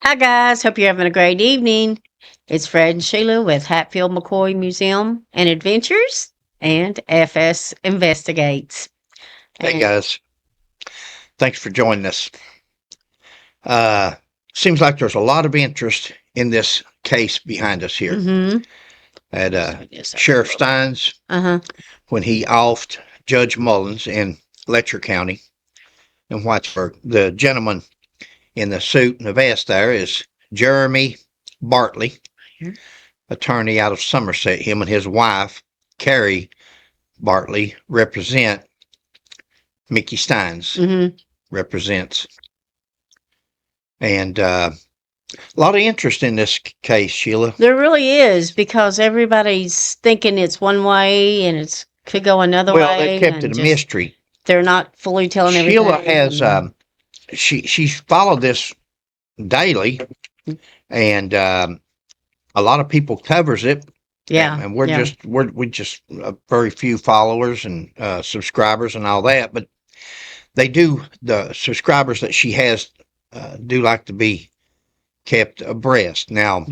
Hi, guys. Hope you're having a great evening. It's Fred and Sheila with Hatfield McCoy Museum and Adventures and FS Investigates. Hey And guys, thanks for joining us. Uh, Seems like there's a lot of interest in this case behind us here mm-hmm. at Sheriff Stines when he offed Judge Mullins in Letcher County in Whitesburg. The gentleman in the suit and the vest there is Jeremy Bartley, attorney out of Somerset. Him and his wife, Carrie Bartley, represent Mickey Stines, represents. And a lot of interest in this case, Sheila. There really is, because everybody's thinking it's one way and it could go another way. Well, they kept it a mystery. They're not fully telling everything. Sheila has she's followed this daily, and a lot of people covers it. Yeah, and we're just very few followers and subscribers and all that. But they do, the subscribers that she has do like to be kept abreast. Now,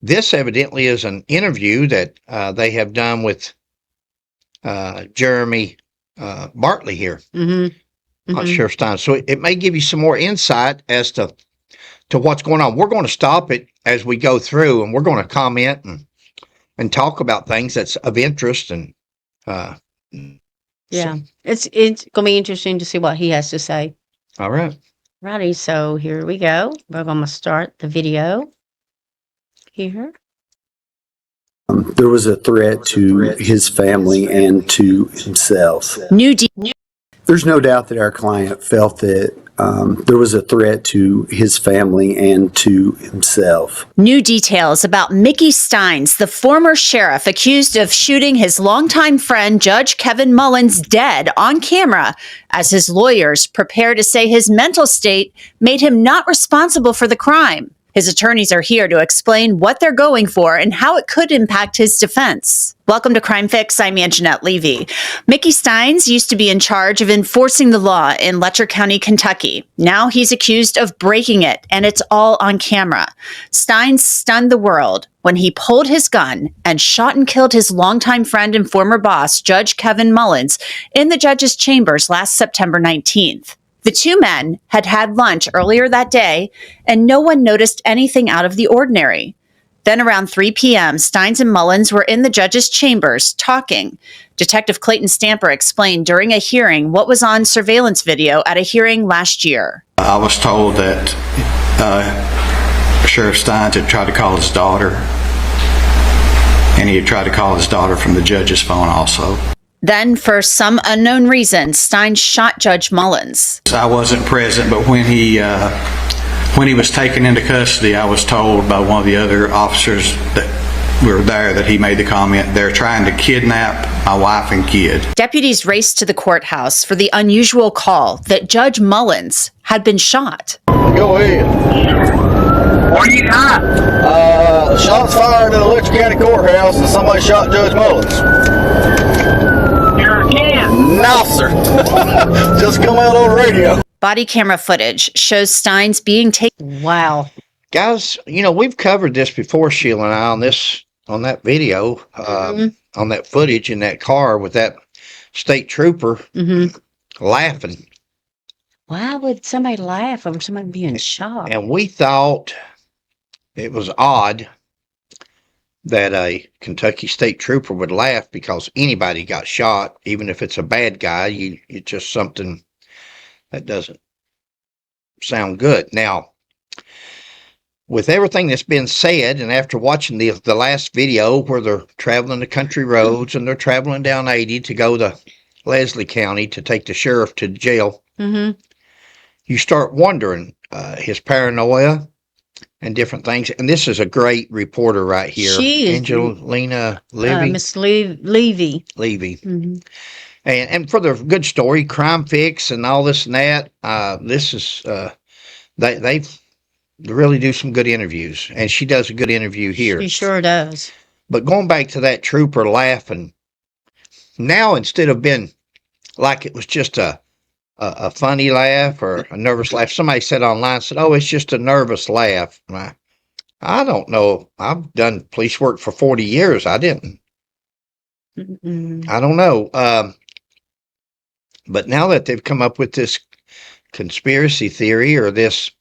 this evidently is an interview that they have done with Jeremy Bartley here on Sheriff Stein. So it may give you some more insight as to what's going on. We're going to stop it as we go through, and we're going to comment and talk about things that's of interest. And it's going to be interesting to see what he has to say. All right. Righty, so here we go. We're going to start the video here. There was a threat to his family and to himself. There's no doubt that our client felt that there was a threat to his family and to himself. New details about Mickey Stines, the former sheriff accused of shooting his longtime friend Judge Kevin Mullins dead on camera as his lawyers prepare to say his mental state made him not responsible for the crime. His attorneys are here to explain what they're going for and how it could impact his defense. Welcome to Crime Fix. I'm Anjanette Levy. Mickey Stines used to be in charge of enforcing the law in Letcher County, Kentucky. Now he's accused of breaking it, and it's all on camera. Stines stunned the world when he pulled his gun and shot and killed his longtime friend and former boss, Judge Kevin Mullins, in the judge's chambers last September 19th. The two men had had lunch earlier that day, and no one noticed anything out of the ordinary. Then around 3 p.m., Stines and Mullins were in the judge's chambers talking. Detective Clayton Stamper explained during a hearing what was on surveillance video at a hearing last year. I was told that Sheriff Stines had tried to call his daughter, and he had tried to call his daughter from the judge's phone also. Then, for some unknown reason, Stein shot Judge Mullins. I wasn't present, but when he was taken into custody, I was told by one of the other officers that were there that he made the comment, "They're trying to kidnap my wife and kid." Deputies raced to the courthouse for the unusual call that Judge Mullins had been shot. Go ahead. What do you got? Shots fired in the Letcher County Courthouse and somebody shot Judge Mullins. You're a kid. No, sir. Just come out on the radio. Body camera footage shows Stines being taken. Wow. Guys, we've covered this before, Sheila and I, on that video, on that footage in that car with that state trooper laughing. Why would somebody laugh over somebody being shot? And we thought it was odd that a Kentucky state trooper would laugh because anybody got shot, even if it's a bad guy. It's just something that doesn't sound good. Now, with everything that's been said, and after watching the last video where they're traveling the country roads and they're traveling down 80 to go to Leslie County to take the sheriff to jail, you start wondering his paranoia and different things. And this is a great reporter right here. She is Angelina Levy. Miss Levy. Levy. And for the good story, Crime Fix and all this and that, this is, they really do some good interviews. And she does a good interview here. She sure does. But going back to that trooper laughing, now instead of being like it was just a a funny laugh or a nervous laugh. Somebody said online, said, "Oh, it's just a nervous laugh." I don't know. I've done police work for 40 years. I didn't. I don't know. But now that they've come up with this conspiracy theory or this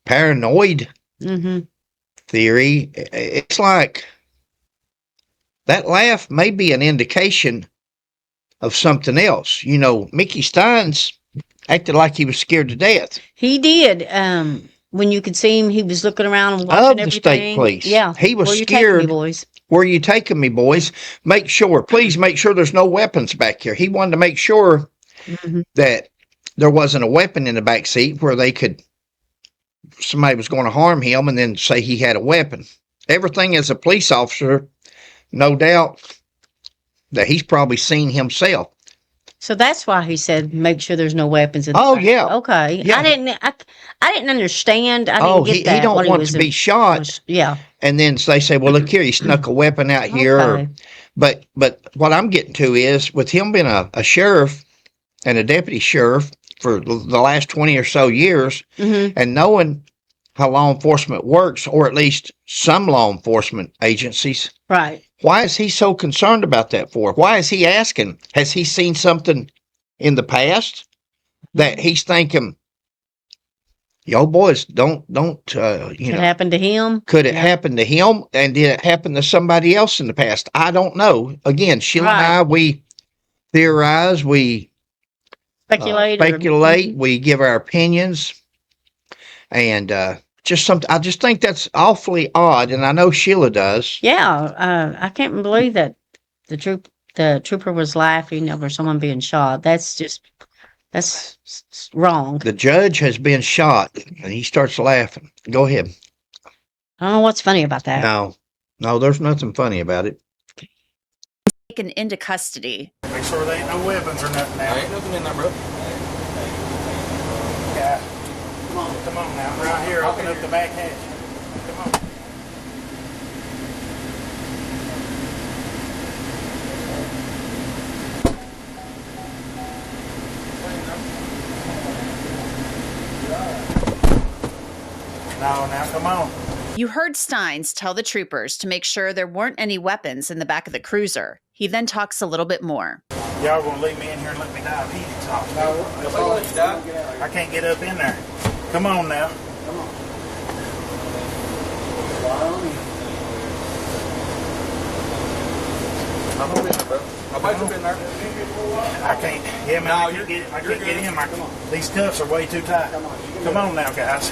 paranoid theory, it's like that laugh may be an indication of something else. You know, Mickey Stines acted like he was scared to death. He did. When you could see him, he was looking around and watching Of the everything. state police. Yeah. He was Where you taking me, scared. boys? Where are you taking me, boys? Please make sure there's no weapons back here. He wanted to make sure that there wasn't a weapon in the back seat where somebody was going to harm him and then say he had a weapon. Everything as a police officer, no doubt that he's probably seen himself. So that's why he said, "Make sure there's no weapons in the Oh, back." yeah. Okay. Yeah. I didn't understand. I didn't get he that. don't what want was to be shot. Yeah. And then they say, well, look here, he snuck a weapon out here. Okay. But what I'm getting to is with him being a sheriff and a deputy sheriff for the last 20 or so years and knowing how law enforcement works, or at least some law enforcement agencies. Right. Why is he so concerned about that for? Why is he asking? Has he seen something in the past that he's thinking, yo, boys, don't, Could happen to him. Could it happen to him? And did it happen to somebody else in the past? I don't know. Again, Sheila and I, we theorize, we Speculate. we give our opinions. And I just think that's awfully odd. And I know Sheila does. Yeah. I can't believe that the trooper was laughing over someone being shot. That's wrong. The judge has been shot and he starts laughing. Go ahead. I don't know what's funny about that. No, there's nothing funny about it. Taken into custody. Make sure there ain't no weapons or nothing now. There ain't nothing in there, bro. Yeah. Come on now. Right here, open up the back hatch. Come on. Now, come on. You heard Stines tell the troopers to make sure there weren't any weapons in the back of the cruiser. He then talks a little bit more. Y'all gonna leave me in here and let me die of heat exhaustion? No, I can't get up in there. Come on now. Come on. I'm up in there, bro. My bike's up in there. I can't. Yeah, man, I can't get in. These cuffs are way too tight. Come on now, guys.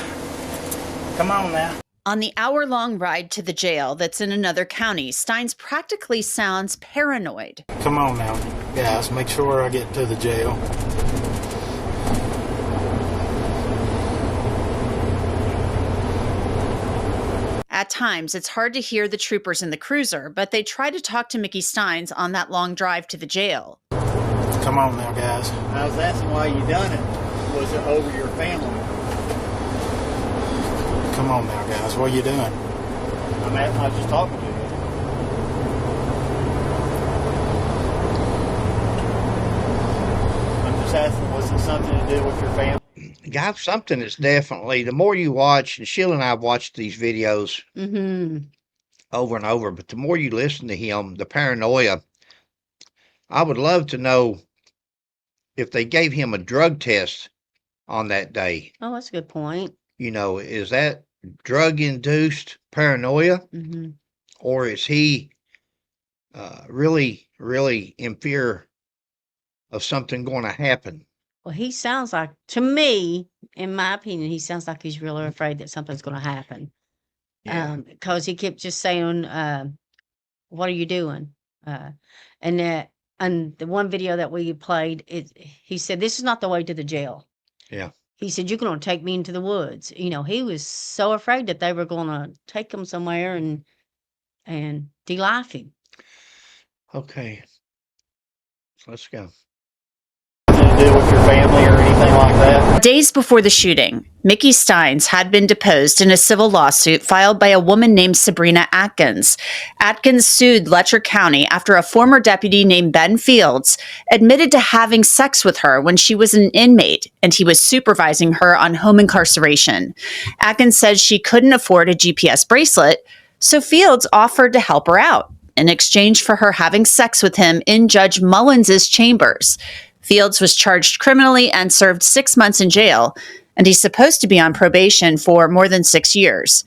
Come on now. On the hour-long ride to the jail that's in another county, Stines practically sounds paranoid. Come on now, guys. Make sure I get to the jail. At times, it's hard to hear the troopers in the cruiser, but they try to talk to Mickey Stines on that long drive to the jail. Come on now, guys. I was asking why you done it. Was it over your family? Come on now, guys. What are you doing? I'm just talking to you. I'm just asking, was it something to do with your family? Guys, something is definitely, the more you watch, and Sheila and I have watched these videos over and over, but the more you listen to him, the paranoia, I would love to know if they gave him a drug test on that day. Oh, that's a good point. You know, is that drug-induced paranoia? Or is he really, really in fear of something going to happen? Well, he sounds like, to me, in my opinion, he sounds like he's really afraid that something's going to happen. Yeah. Because he kept just saying, what are you doing? And the one video that we played, he said, this is not the way to the jail. Yeah. He said, you're going to take me into the woods. You know, he was so afraid that they were going to take him somewhere and de-life him. Okay. Let's go. To do with your family or anything like that? Days before the shooting, Mickey Stines had been deposed in a civil lawsuit filed by a woman named Sabrina Atkins. Atkins sued Letcher County after a former deputy named Ben Fields admitted to having sex with her when she was an inmate and he was supervising her on home incarceration. Atkins said she couldn't afford a GPS bracelet, so Fields offered to help her out in exchange for her having sex with him in Judge Mullins's chambers. Fields was charged criminally and served 6 months in jail, and he's supposed to be on probation for more than 6 years.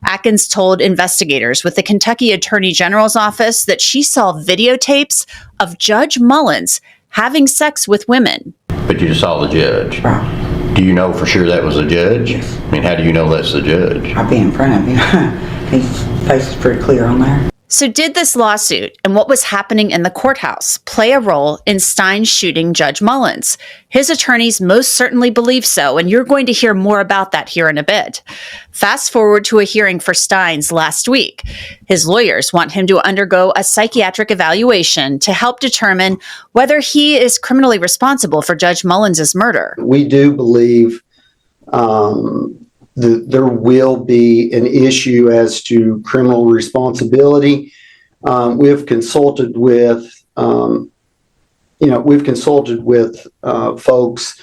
Atkins told investigators with the Kentucky Attorney General's office that she saw videotapes of Judge Mullins having sex with women. But you just saw the judge. Right. Do you know for sure that was the judge? Yes. I mean, how do you know that's the judge? I've been in front of him. His face is pretty clear on there. So did this lawsuit and what was happening in the courthouse play a role in Stein shooting Judge Mullins? His attorneys most certainly believe so, and you're going to hear more about that here in a bit. Fast forward to a hearing for Stines last week. His lawyers want him to undergo a psychiatric evaluation to help determine whether he is criminally responsible for Judge Mullins's murder. We do believe there will be an issue as to criminal responsibility. We've consulted with, folks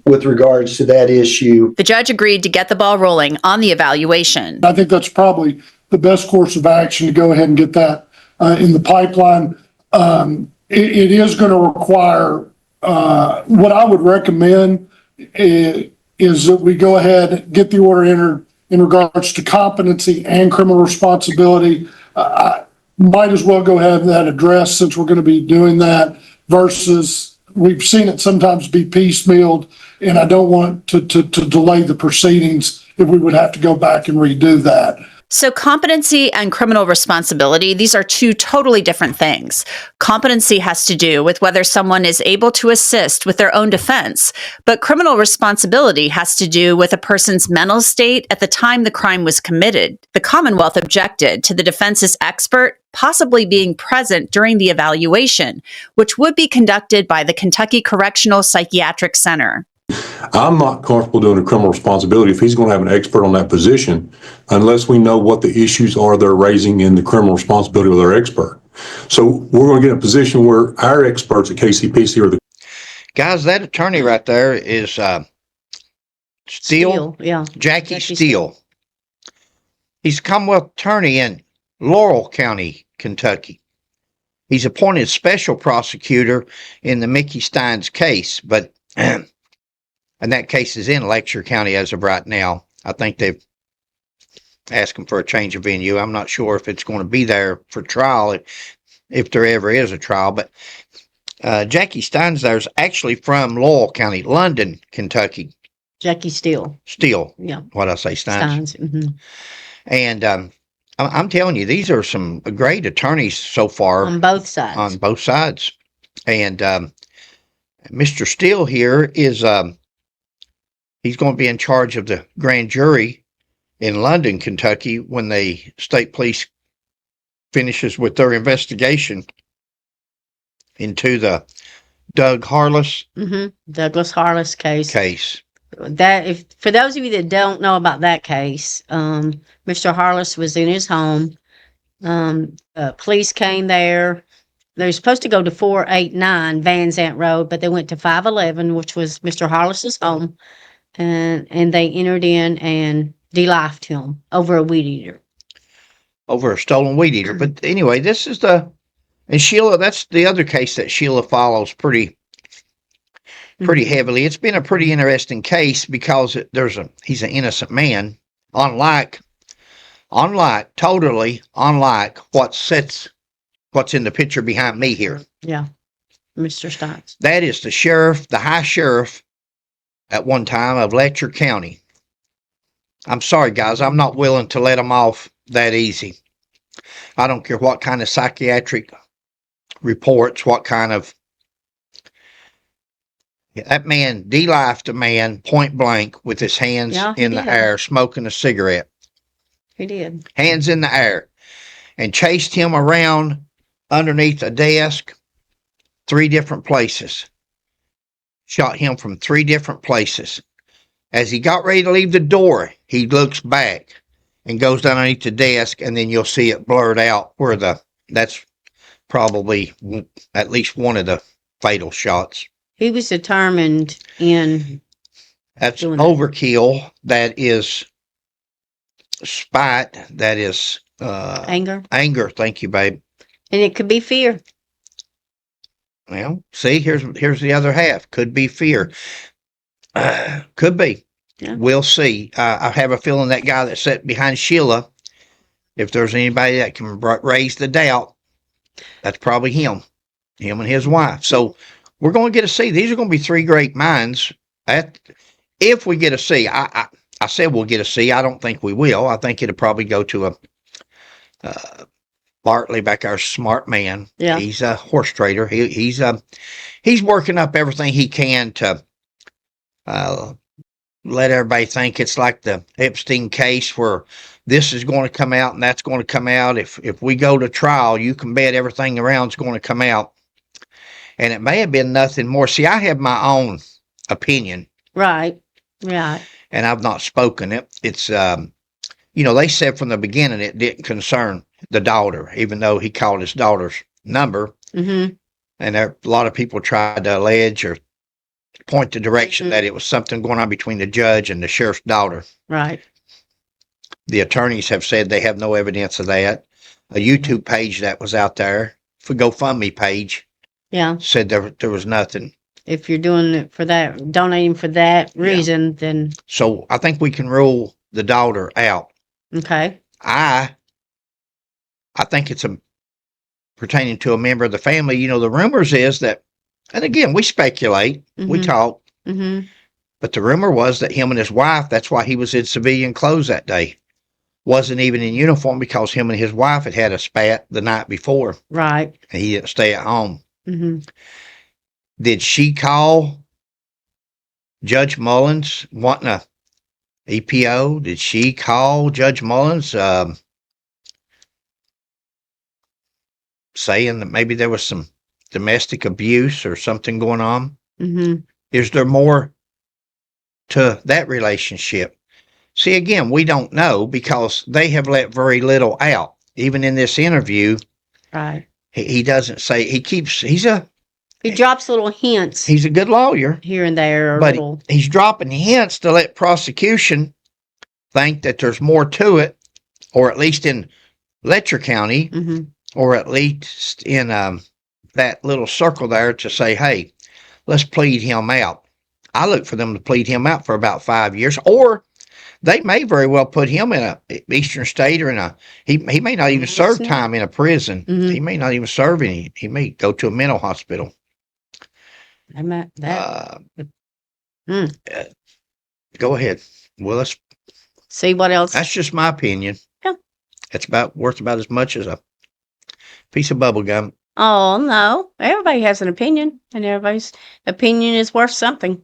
with regards to that issue. The judge agreed to get the ball rolling on the evaluation. I think that's probably the best course of action, to go ahead and get that in the pipeline. It is going to require, what I would recommend is that we go ahead and get the order entered in regards to competency and criminal responsibility. I might as well go ahead and that address, since we're going to be doing that, versus we've seen it sometimes be piecemealed, and I don't want to delay the proceedings if we would have to go back and redo that. So competency and criminal responsibility, these are two totally different things. Competency has to do with whether someone is able to assist with their own defense, but criminal responsibility has to do with a person's mental state at the time the crime was committed. The Commonwealth objected to the defense's expert possibly being present during the evaluation, which would be conducted by the Kentucky Correctional Psychiatric Center. I'm not comfortable doing a criminal responsibility if he's going to have an expert on that position, unless we know what the issues are they're raising in the criminal responsibility of their expert. So we're going to get in a position where our experts at KCPC are the Guys, that attorney right there is Steele. Yeah. Jackie Steele. He's a Commonwealth attorney in Laurel County, Kentucky. He's appointed special prosecutor in the Mickey Stines case, but and that case is in Letcher County as of right now. I think they've asked him for a change of venue. I'm not sure if it's going to be there for trial, if there ever is a trial. But Jackie Stines there is actually from Laurel County, London, Kentucky. Jackie Steele. Steele. Yeah. What I say, Stines. Mm-hmm. And I'm telling you, these are some great attorneys so far. On both sides. On both sides. And Mr. Steele here is... he's going to be in charge of the grand jury in London, Kentucky, when the state police finishes with their investigation into the Douglas Harless case. That, if for those of you that don't know about that case, Mr. Harless was in his home. Police came there. They were supposed to go to 489 Van Zant Road, but they went to 511, which was Mr. Harless's home. And they entered in and de-lifed him over a weed eater. Over a stolen weed eater. But anyway, this is and Sheila, that's the other case that Sheila follows pretty heavily. It's been a pretty interesting case because he's an innocent man, totally unlike what's in the picture behind me here. Yeah. Mr. Stines. That is the high sheriff at one time of Letcher County. I'm sorry, guys. I'm not willing to let him off that easy. I don't care what kind of psychiatric reports, that man de-lifed a man point blank with his hands in the air, smoking a cigarette. He did. Hands in the air. And chased him around underneath a desk, 3 different places. Shot him from 3 different places. As he got ready to leave the door, he looks back and goes down underneath the desk, and then you'll see it blurred out where that's probably at least one of the fatal shots. He was determined in. That's overkill. That is spite. That is Anger. Anger. Thank you, babe. And it could be fear. Well, see, here's the other half. Could be fear. Could be. Yeah. We'll see. I have a feeling that guy that sat behind Sheila, if there's anybody that can raise the doubt, that's probably him and his wife. So we're going to get a C. These are going to be three great minds. If we get a C, I said we'll get a C. I don't think we will. I think it'll probably go to a Bartley, back our smart man. Yeah. He's a horse trader. He's working up everything he can to let everybody think it's like the Epstein case where this is going to come out and that's going to come out. If we go to trial, you can bet everything around's going to come out. And it may have been nothing more. See, I have my own opinion. Right. Yeah. And I've not spoken it. It's, they said from the beginning it didn't concern the daughter, even though he called his daughter's number. Mm-hmm. And a lot of people tried to allege or point the direction that it was something going on between the judge and the sheriff's daughter. Right. The attorneys have said they have no evidence of that. A YouTube page that was out there, for GoFundMe page, said there was nothing. If you're doing it for that, donating for that reason, then. So I think we can rule the daughter out. Okay. I think it's pertaining to a member of the family. The rumors is that, and again, we speculate, we talk, but the rumor was that him and his wife, that's why he was in civilian clothes that day, wasn't even in uniform because him and his wife had a spat the night before. Right. And he didn't stay at home. Mm-hmm. Did she call Judge Mullins wanting a EPO? Did she call Judge Mullins saying that maybe there was some domestic abuse or something going on? Mm-hmm. Is there more to that relationship? See, again, we don't know because they have let very little out. Even in this interview, right? He doesn't say. He drops little hints. He's a good lawyer here and there, but he's dropping hints to let prosecution think that there's more to it, or at least in Letcher County, or at least in that little circle there to say, hey, let's plead him out. I look for them to plead him out for about 5 years, or they may very well put him in a eastern state or he may not even serve time in a prison. He may not even serve any. He may go to a mental hospital. Go ahead. Well, let's see what else. That's just my opinion. Yeah. It's worth about as much as a piece of bubble gum. Oh, no. Everybody has an opinion, and everybody's opinion is worth something.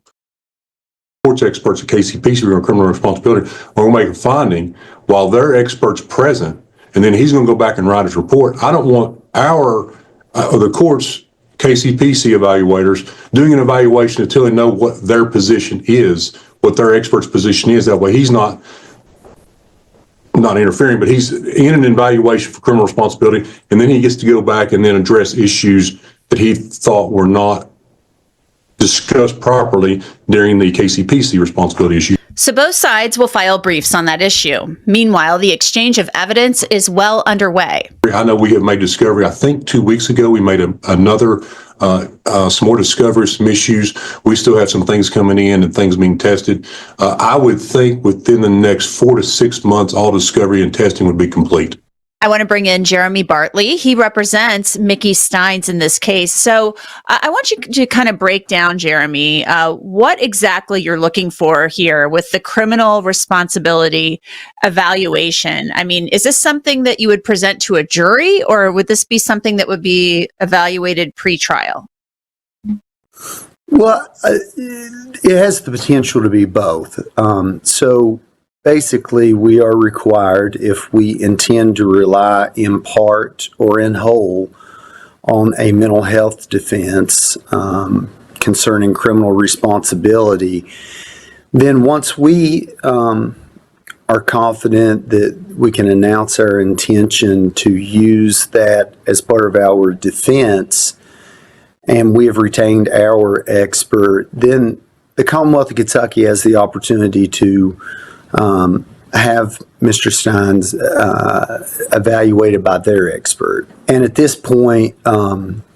Courts experts at KCPC on criminal responsibility are going to make a finding while their expert's present, and then he's going to go back and write his report. I don't want the court's KCPC evaluators doing an evaluation until they know what their position is, what their expert's position is. That way he's not interfering, but he's in an evaluation for criminal responsibility, and then he gets to go back and then address issues that he thought were not discussed properly during the KCPC responsibility issue. So both sides will file briefs on that issue. Meanwhile, the exchange of evidence is well underway. I know we have made discovery. I think 2 weeks ago we made another some more discoveries, some issues. We still have some things coming in and things being tested. I would think within the next 4 to 6 months, all discovery and testing would be complete. I want to bring in Jeremy Bartley. He represents Mickey Stines in this case. So I want you to kind of break down, Jeremy, what exactly you're looking for here with the criminal responsibility evaluation. I mean, is this something that you would present to a jury, or would this be something that would be evaluated pre-trial? Well, it has the potential to be both. Basically, we are required, if we intend to rely in part or in whole on a mental health defense concerning criminal responsibility, Then once we are confident that we can announce our intention to use that as part of our defense, and we have retained our expert, then the Commonwealth of Kentucky has the opportunity to have Mr. Stines evaluated by their expert. And at this point,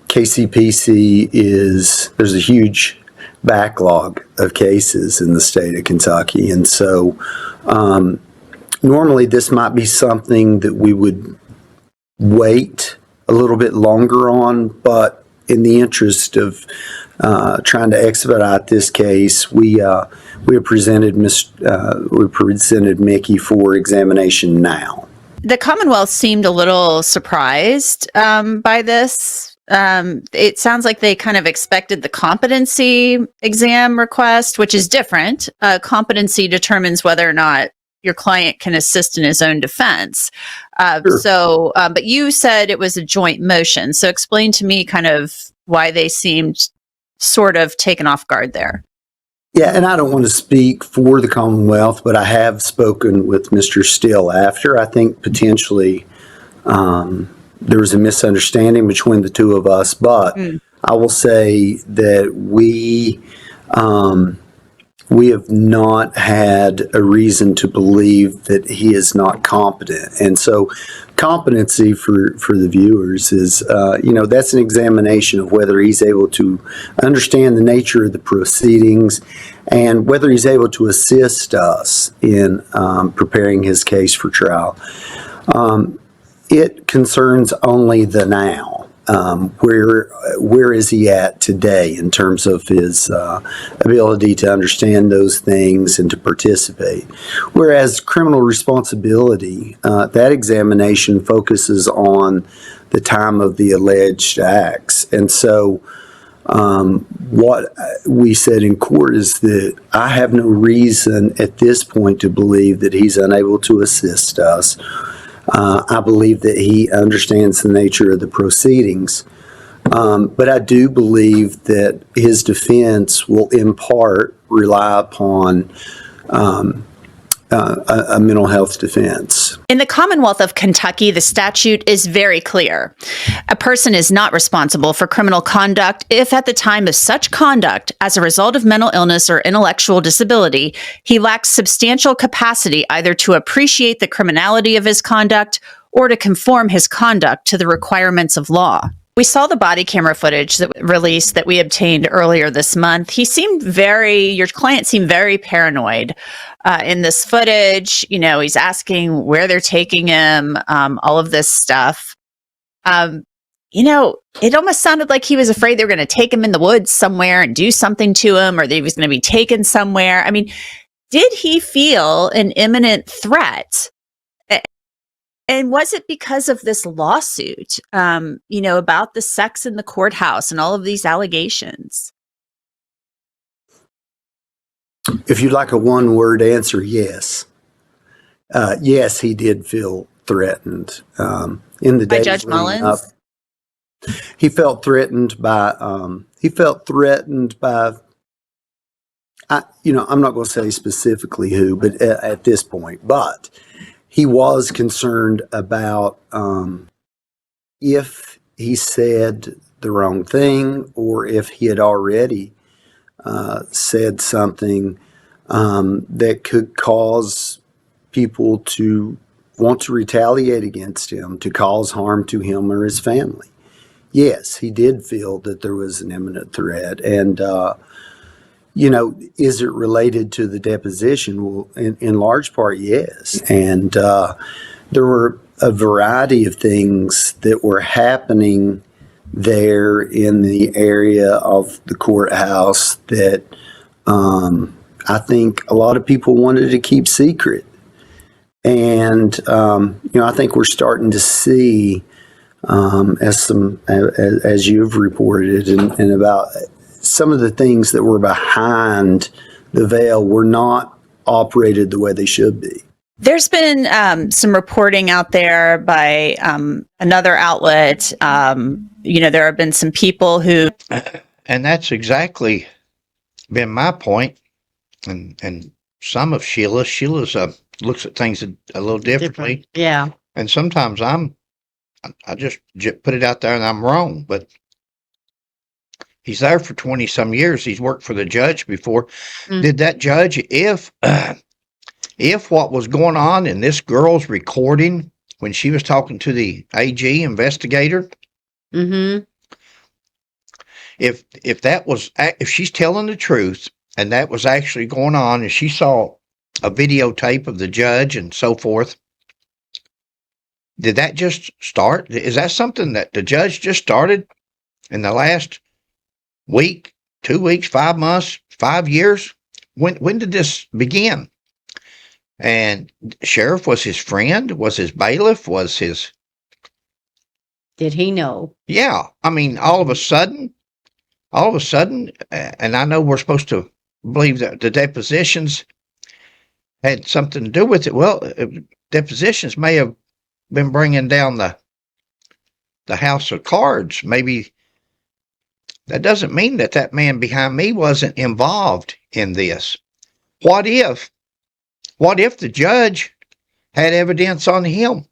KCPC there's a huge backlog of cases in the state of Kentucky. And so normally this might be something that we would wait a little bit longer on, but in the interest of trying to expedite this case, we have presented Mickey for examination now. The Commonwealth seemed a little surprised by this. It sounds like they kind of expected the competency exam request, which is different. Competency determines whether or not your client can assist in his own defense. Sure. But you said it was a joint motion. So explain to me kind of why they seemed sort of taken off guard there. Yeah, and I don't want to speak for the Commonwealth, but I have spoken with Mr. Still after. I think potentially there was a misunderstanding between the two of us, but I will say that we have not had a reason to believe that he is not competent. And so competency for the viewers is, that's an examination of whether he's able to understand the nature of the proceedings and whether he's able to assist us in preparing his case for trial. It concerns only the now. Where is he at today in terms of his ability to understand those things and to participate? Whereas criminal responsibility, that examination focuses on the time of the alleged acts. And so what we said in court is that I have no reason at this point to believe that he's unable to assist us. I believe that he understands the nature of the proceedings, but I do believe that his defense will in part rely upon a mental health defense. In the Commonwealth of Kentucky, the statute is very clear. A person is not responsible for criminal conduct if at the time of such conduct, as a result of mental illness or intellectual disability, he lacks substantial capacity either to appreciate the criminality of his conduct or to conform his conduct to the requirements of law. We saw the body camera footage that released that we obtained earlier this month. Your client seemed very paranoid in this footage. He's asking where they're taking him, all of this stuff. It almost sounded like he was afraid they were going to take him in the woods somewhere and do something to him, or that he was going to be taken somewhere. I mean, did he feel an imminent threat? And was it because of this lawsuit, about the sex in the courthouse and all of these allegations? If you'd like a one-word answer, yes. Yes, he did feel threatened. In the by days Judge leading Mullins? up, he felt threatened by. I'm not going to say specifically who, but at this point, but. He was concerned about if he said the wrong thing or if he had already said something that could cause people to want to retaliate against him, to cause harm to him or his family. Yes, he did feel that there was an imminent threat. And, is it related to the deposition? Well, in large part, yes. And there were a variety of things that were happening there in the area of the courthouse that I think a lot of people wanted to keep secret. And, I think we're starting to see, as you've reported, and about some of the things that were behind the veil were not operated the way they should be. There's been some reporting out there by another outlet. There have been some people who... And that's exactly been my point and some of Sheila's looks at things a little differently. Different. Yeah. And sometimes I just put it out there and I'm wrong, but he's there for 20 some years. He's worked for the judge before. Did that judge, if what was going on in this girl's recording when she was talking to the AG investigator, if she's telling the truth and that was actually going on and she saw a videotape of the judge and so forth, did that just start? Is that something that the judge just started in the last week, 2 weeks, 5 months, 5 years? When did this begin? And sheriff was his friend, was his bailiff, was his... Did he know? Yeah. I mean, all of a sudden, and I know we're supposed to believe that the depositions had something to do with it. Well, depositions may have been bringing down the house of cards. Maybe that doesn't mean that man behind me wasn't involved in this. What if the judge had evidence on him?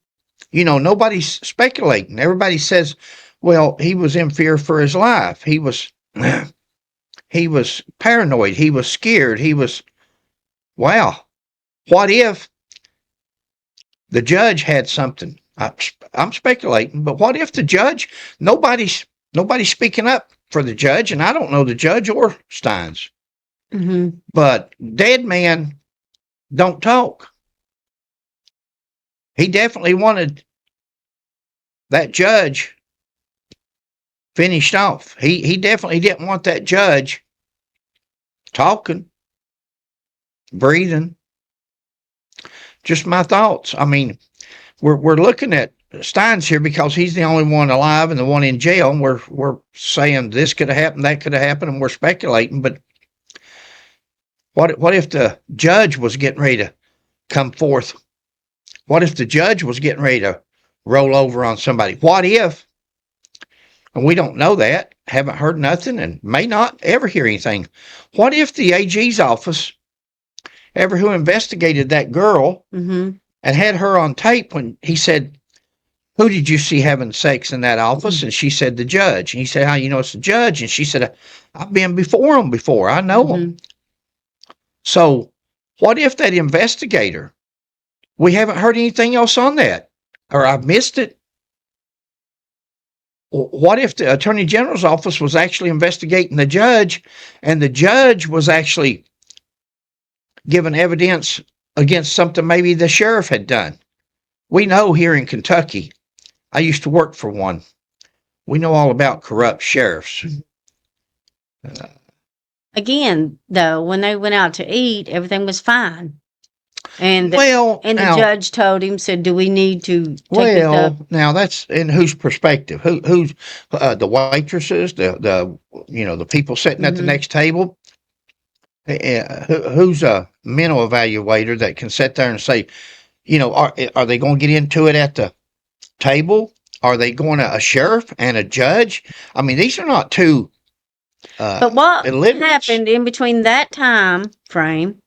You know, nobody's speculating. Everybody says, well, he was in fear for his life. He was paranoid. He was scared. Wow. What if the judge had something? I'm speculating, but what if the judge, nobody's speaking up for the judge, and I don't know the judge or Stines. But dead man don't talk. He definitely wanted that judge finished off. He definitely didn't want that judge talking, breathing. Just my thoughts. I mean, we're looking at Stines here because he's the only one alive and the one in jail, and we're saying this could have happened, that could have happened, and we're speculating. But what if the judge was getting ready to come forth? What if the judge was getting ready to roll over on somebody? What if, and we don't know that, haven't heard nothing, and may not ever hear anything. What if the AG's office, who investigated that girl and had her on tape when he said, who did you see having sex in that office? And she said, the judge. And he said, how you know it's the judge? And she said, I've been before him before. I know him. So what if that investigator, we haven't heard anything else on that, or I've missed it? What if the Attorney General's office was actually investigating the judge, and the judge was actually giving evidence against something maybe the sheriff had done? We know here in Kentucky, I used to work for one. We know all about corrupt sheriffs. Again, though, when they went out to eat, everything was fine. And the judge told him, said, do we need to take well, now that's in whose perspective? Who's the waitresses, the people sitting at the next table? Who's a mental evaluator that can sit there and say, are they going to get into it at the table? Are they going to a sheriff and a judge? I mean, these are not two. But what happened in between that time frame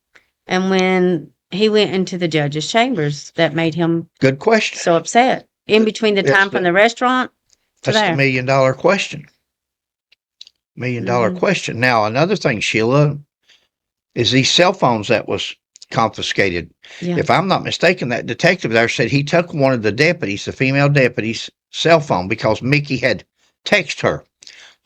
and when he went into the judge's chambers that made him good question so upset? In between the time from the restaurant to that's the $1 million question. $1 million question. Now, another thing, Sheila, is these cell phones that was confiscated. Yeah. If I'm not mistaken, that detective there said he took one of the deputies, the female deputy's cell phone, because Mickey had texted her.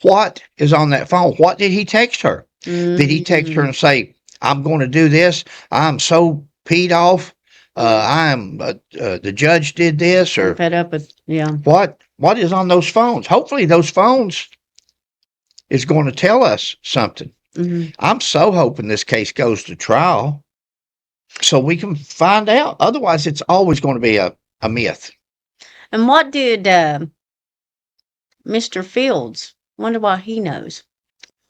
What is on that phone? What did he text her? Did he text her and say, I'm going to do this? I'm so peed off. The judge did this, or fed up with, what is on those phones? Hopefully those phones is going to tell us something. I'm so hoping this case goes to trial so we can find out. Otherwise, it's always going to be a myth. And what did Mr. Fields, wonder why he knows?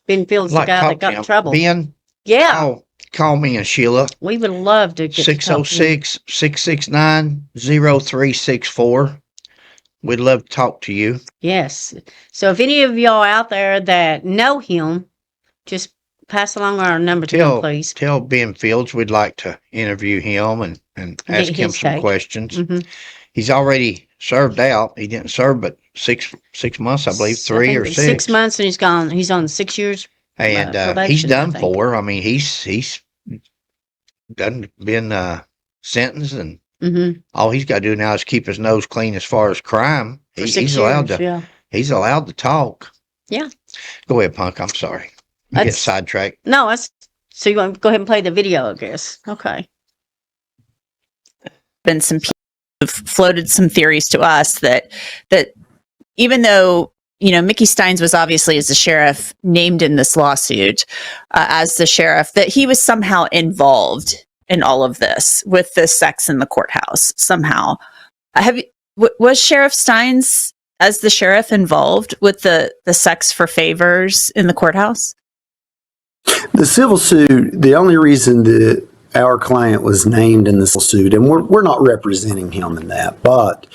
Ben Fields, the guy that got in trouble. Ben? Yeah. Call me and Sheila. We would love to get 606-669-0364. We'd love to talk to you. Yes. So if any of y'all out there that know him, just pass along our number to him, please. Tell Ben Fields we'd like to interview him and ask him some questions. Mm-hmm. He's already served out. He didn't serve but six months, I believe, 3 or 6. 6 months, and he's gone. He's on 6 years. And he's done 4. I mean, he's done been sentenced, and all he's got to do now is keep his nose clean as far as crime. He's allowed to. He's allowed to talk. Yeah. Go ahead, Punk. I'm sorry. I get sidetracked. No, so you want to go ahead and play the video, I guess. Okay. Been some people who've floated some theories to us that even though, you know, Mickey Stines was obviously, as the sheriff, named in this lawsuit as the sheriff, that he was somehow involved in all of this with the sex in the courthouse somehow. Was Sheriff Stines, as the sheriff, involved with the sex for favors in the courthouse? The civil suit, the only reason that our client was named in the civil suit, and we're not representing him in that, but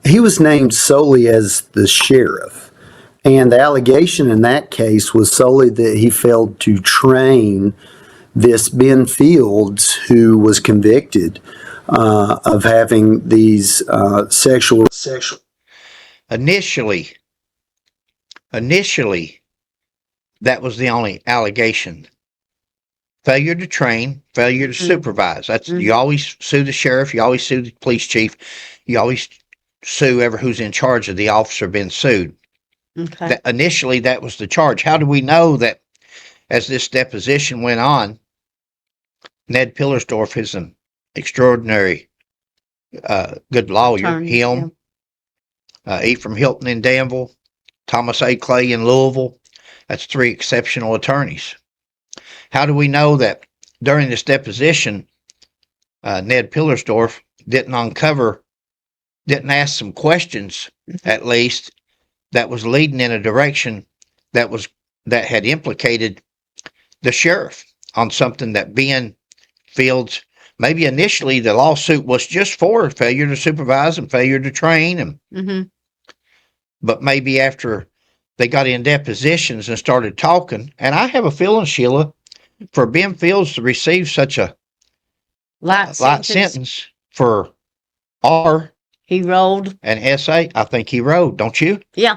he was named solely as the sheriff. And the allegation in that case was solely that he failed to train this Ben Fields, who was convicted of having these sexual. Initially, that was the only allegation. Failure to train, failure to supervise. That's you always sue the sheriff, you always sue the police chief, you always sue whoever who's in charge of the officer being sued. Okay. Initially, that was the charge. How do we know that as this deposition went on, Ned Pillersdorf is an extraordinary good lawyer. Attorney, Ephraim Hilton in Danville, Thomas A. Clay in Louisville. That's 3 exceptional attorneys. How do we know that during this deposition, Ned Pillersdorf didn't ask some questions, at least, that was leading in a direction that had implicated the sheriff on something that Ben Fields, maybe initially the lawsuit was just for failure to supervise and failure to train, and but maybe after they got in depositions and started talking, and I have a feeling, Sheila, for Ben Fields to receive such a light sentence for R. He rolled. And SA, I think he rode, don't you? Yeah,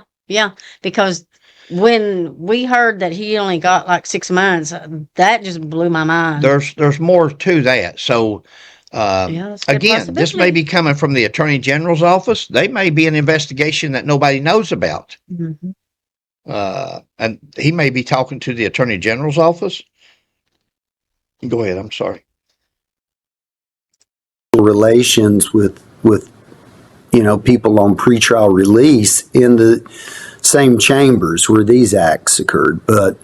because when we heard that he only got like 6 months, that just blew my mind. There's more to that. So, again, this may be coming from the Attorney General's office. They may be an investigation that nobody knows about. And he may be talking to the Attorney General's office. Go ahead, I'm sorry. Relations with people on pretrial release in the same chambers where these acts occurred, but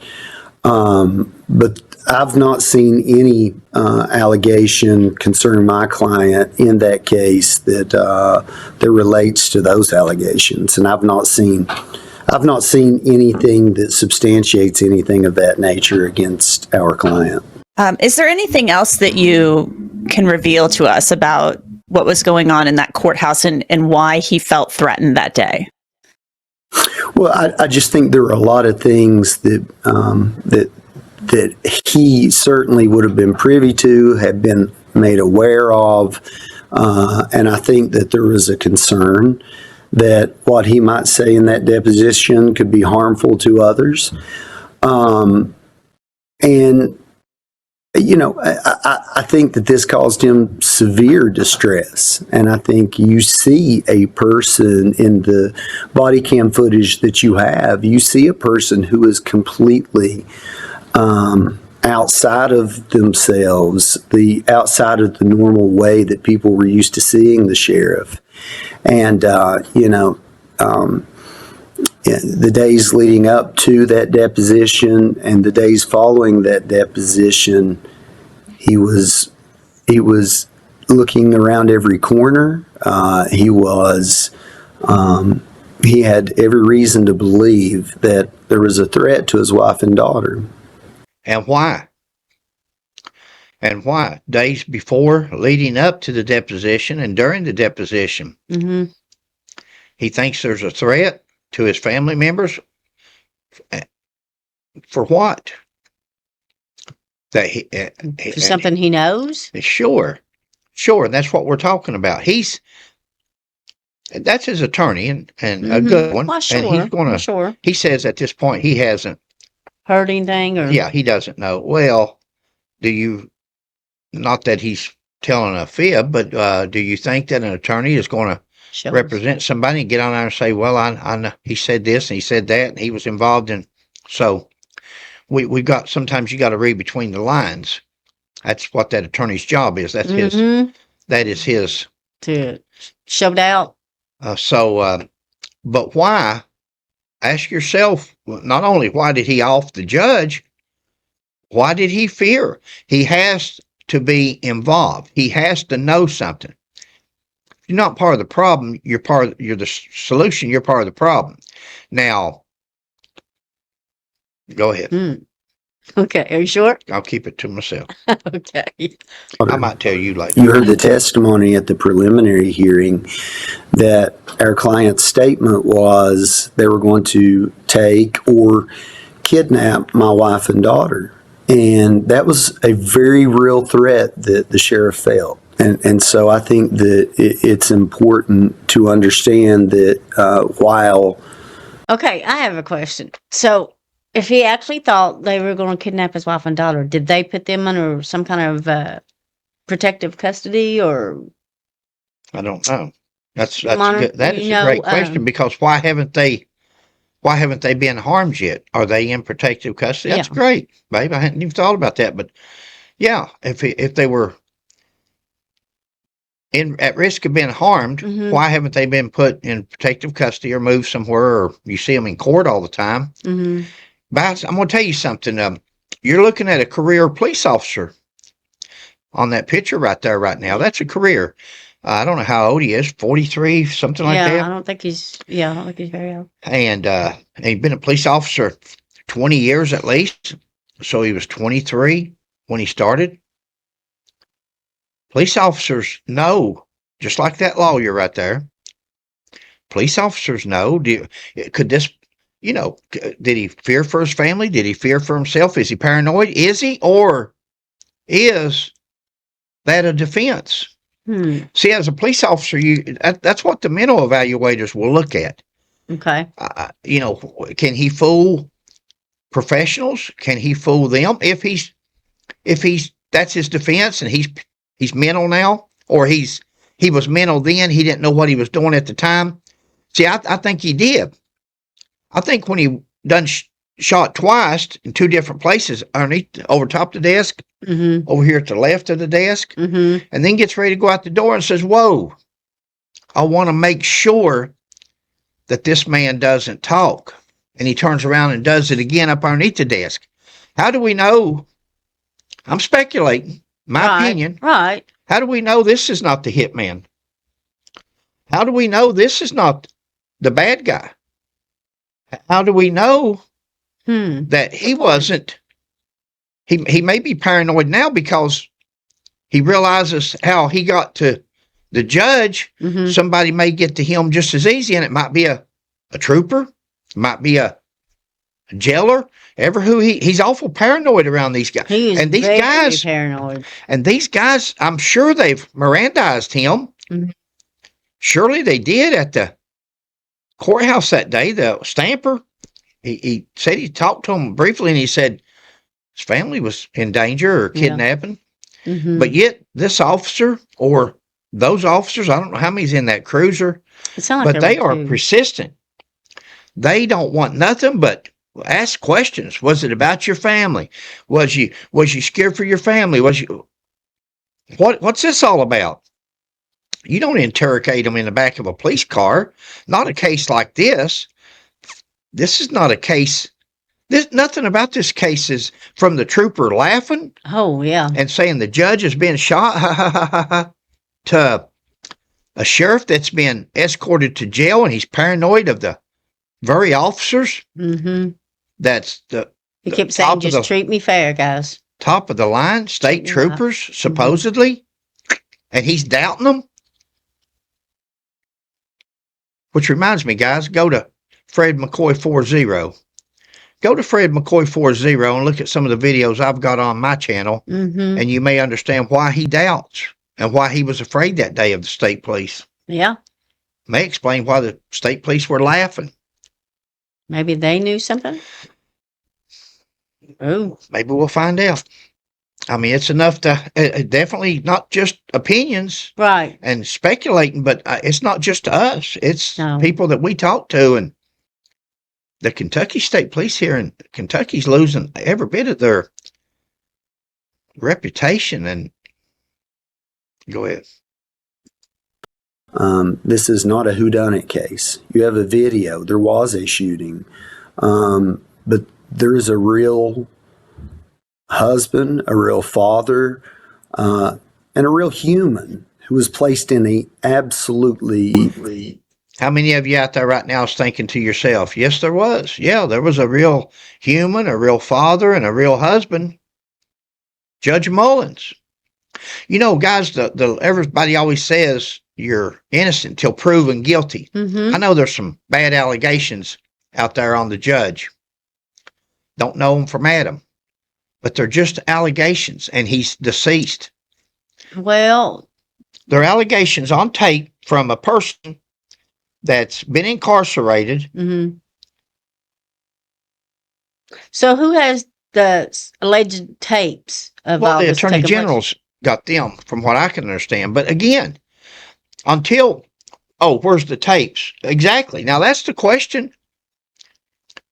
I've not seen any allegation concerning my client in that case that relates to those allegations, and I've not seen anything that substantiates anything of that nature against our client. Is there anything else that you can reveal to us about what was going on in that courthouse and why he felt threatened that day? Well, I just think there are a lot of things that he certainly would have been privy to, had been made aware of, and I think that there was a concern that what he might say in that deposition could be harmful to others. I think that this caused him severe distress. And I think you see a person in the body cam footage that you see a person who is completely outside of themselves, outside of the normal way that people were used to seeing the sheriff. And, the days leading up to that deposition and the days following that deposition, he was looking around every corner. He had every reason to believe that there was a threat to his wife and daughter. And why? Days before, leading up to the deposition and during the deposition, he thinks there's a threat to his family members. For what? that he, For something he knows? Sure. And that's what we're talking about. That's his attorney and a good one. Well, sure. And he's going to, sure. he says at this point he hasn't Heard anything or? Yeah, he doesn't know. Well, not that he's telling a fib, but do you think that an attorney is going to represent somebody and get on there and say, well, I know he said this and he said that and he was involved in, so we got, sometimes you got to read between the lines. That's what that attorney's job is. That's that is his. To show doubt. But why? Ask yourself, not only why did he off the judge, why did he fear? He has to be involved. He has to know something. You're not part of the problem. You're the solution. You're part of the problem. Now, go ahead. Okay. Are you sure? I'll keep it to myself. Okay. I might tell you later. You heard the testimony at the preliminary hearing that our client's statement was they were going to take or kidnap my wife and daughter. And that was a very real threat that the sheriff felt. And so I think that it's important to understand that while... Okay, I have a question. So if he actually thought they were going to kidnap his wife and daughter, did they put them under some kind of protective custody or? I don't know. That's good. That is a great question because why haven't they been harmed yet? Are they in protective custody? That's great, babe. I hadn't even thought about that, but yeah, if they were at risk of being harmed, why haven't they been put in protective custody or moved somewhere? Or you see them in court all the time. But I'm going to tell you something. You're looking at a career police officer on that picture right there right now. That's a career. I don't know how old he is, 43, something like that. I don't think he's very old. And he'd been a police officer 20 years at least. So he was 23 when he started. Police officers know, just like that lawyer right there. Police officers know. Could this, did he fear for his family? Did he fear for himself? Is he paranoid? Is he? Or is that a defense? See, as a police officer, that's what the mental evaluators will look at. Okay. Can he fool professionals? Can he fool them? If he's that's his defense and he's mental now, or he was mental then, he didn't know what he was doing at the time. See, I think he did. I think when he done shot twice in two different places, over top the desk, over here at the left of the desk, and then gets ready to go out the door and says, whoa, I want to make sure that this man doesn't talk. And he turns around and does it again up underneath the desk. How do we know? I'm speculating, my opinion. Right. How do we know this is not the hitman? How do we know this is not the bad guy? How do we know that he wasn't? He may be paranoid now because he realizes how he got to the judge. Somebody may get to him just as easy, and it might be a trooper, it might be a jailer, he's awful paranoid around these guys. He is very paranoid. And these guys, I'm sure they've Mirandized him. Surely they did at the courthouse that day. The stamper, he said he talked to him briefly, and he said his family was in danger or kidnapping. But yet this officer or those officers, I don't know how many's in that cruiser, but they are persistent. They don't want nothing but ask questions. Was it about your family? Was you scared for your family? What's this all about? You don't interrogate them in the back of a police car. Not a case like this. This is not a case. There's nothing about this case is from the trooper laughing. Oh, yeah. And saying the judge has been shot to a sheriff that's been escorted to jail, and he's paranoid of the very officers. That's he kept saying, just treat me fair, guys. Top of the line state troopers, supposedly. And he's doubting them. Which reminds me, guys, go to Fred McCoy 40. Go to Fred McCoy 40 and look at some of the videos I've got on my channel, and you may understand why he doubts and why he was afraid that day of the state police. Yeah. May explain why the state police were laughing. Maybe they knew something. Oh, maybe we'll find out. I mean, it's enough to definitely not just opinions, right? And speculating, but it's not just us. It's people that we talk to, and the Kentucky State Police here in Kentucky's losing every bit of their reputation. And go ahead. This is not a whodunit case. You have a video. There was a shooting, but there is a real husband, a real father, and a real human who was placed in a absolutely... How many of you out there right now is thinking to yourself, yes, there was. Yeah, there was a real human, a real father, and a real husband. Judge Mullins. You know, guys, everybody always says you're innocent till proven guilty. I know there's some bad allegations out there on the judge. Don't know him from Adam. But they're just allegations, and he's deceased. Well, they're allegations on tape from a person that's been incarcerated. So who has the alleged tapes of all the this Attorney taking place? General's got them, from what I can understand. But again, where's the tapes? Exactly. Now, that's the question.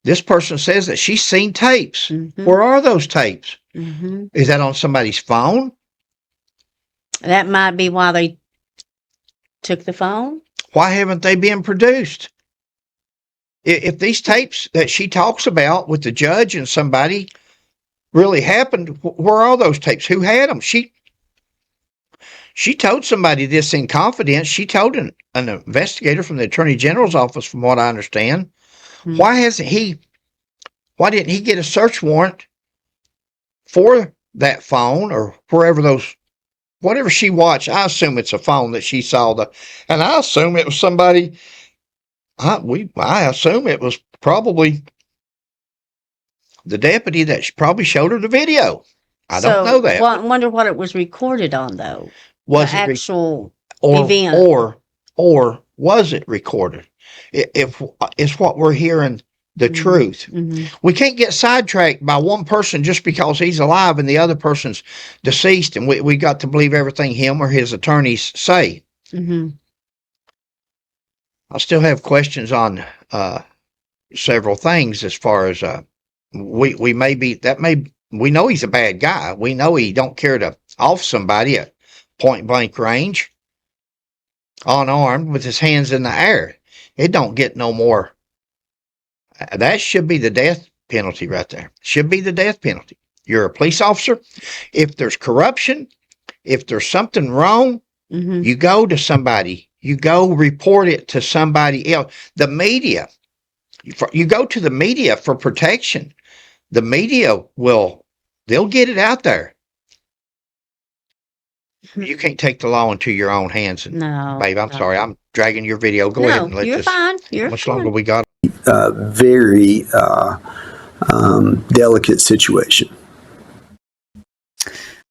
This person says that she's seen tapes. Where are those tapes? Is that on somebody's phone? That might be why they took the phone. Why haven't they been produced? If these tapes that she talks about with the judge and somebody really happened, where are those tapes? Who had them? She told somebody this in confidence. She told an investigator from the Attorney General's office, from what I understand. Why didn't he get a search warrant for that phone or whatever she watched? I assume it's a phone that she saw and I assume it was somebody. I assume it was probably the deputy that probably showed her the video. I don't know that. Well, I wonder what it was recorded on, though. Was the it actual event, or was it recorded? If it's what we're hearing, the truth. We can't get sidetracked by one person just because he's alive and the other person's deceased, and we got to believe everything him or his attorneys say. I still have questions on several things as far as we know he's a bad guy. We know he don't care to off somebody at point blank range, unarmed with his hands in the air. It don't get no more. That should be the death penalty right there. Should be the death penalty. You're a police officer. If there's corruption, if there's something wrong, you go to somebody. You go report it to somebody else. The media. You go to the media for protection. The media they'll get it out there. You can't take the law into your own hands. No. Babe, I'm sorry. I'm dragging your video. Go ahead and let you're this. fine. How much longer we got? Very delicate situation.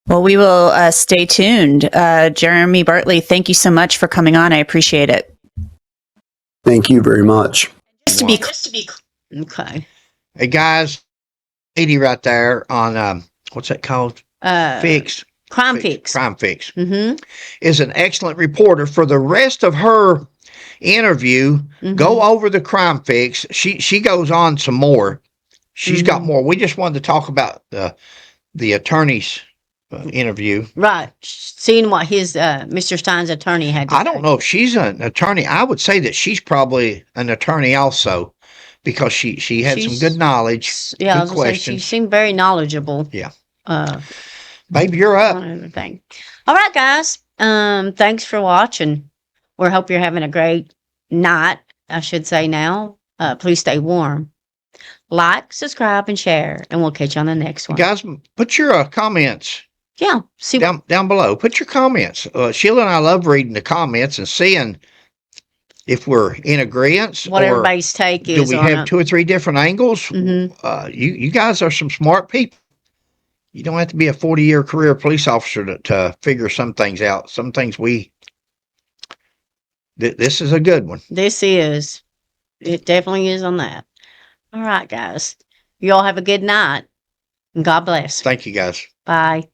Well, we will stay tuned. Jeremy Bartley, thank you so much for coming on. I appreciate it. Thank you very much. Just to be okay. Hey guys, lady right there on what's that called? Crime Fix. Crime Fix is an excellent reporter. For the rest of her interview, go over the Crime Fix. She goes on some more. She's got more. We just wanted to talk about the attorney's interview. Right. Seeing what his Mr. Stein's attorney had to say. I don't know if she's an attorney. I would say that she's probably an attorney also, because she had some good knowledge. Yeah, good I was gonna say, she seemed very knowledgeable. Yeah. Babe, you're up. On everything. All right, guys. Thanks for watching. We hope you're having a great night, I should say now. Please stay warm. Like, subscribe, and share, and we'll catch you on the next one. Guys, put your comments. Yeah. Down below. Put your comments. Sheila and I love reading the comments and seeing if we're in agreement, what or everybody's take do is we on have it. 2 or 3 different angles? Mhm. You guys are some smart people. You don't have to be a 40-year career police officer to figure some things out. Some things this is a good one. This is. It definitely is on that. All right, guys. You all have a good night. And God bless. Thank you, guys. Bye.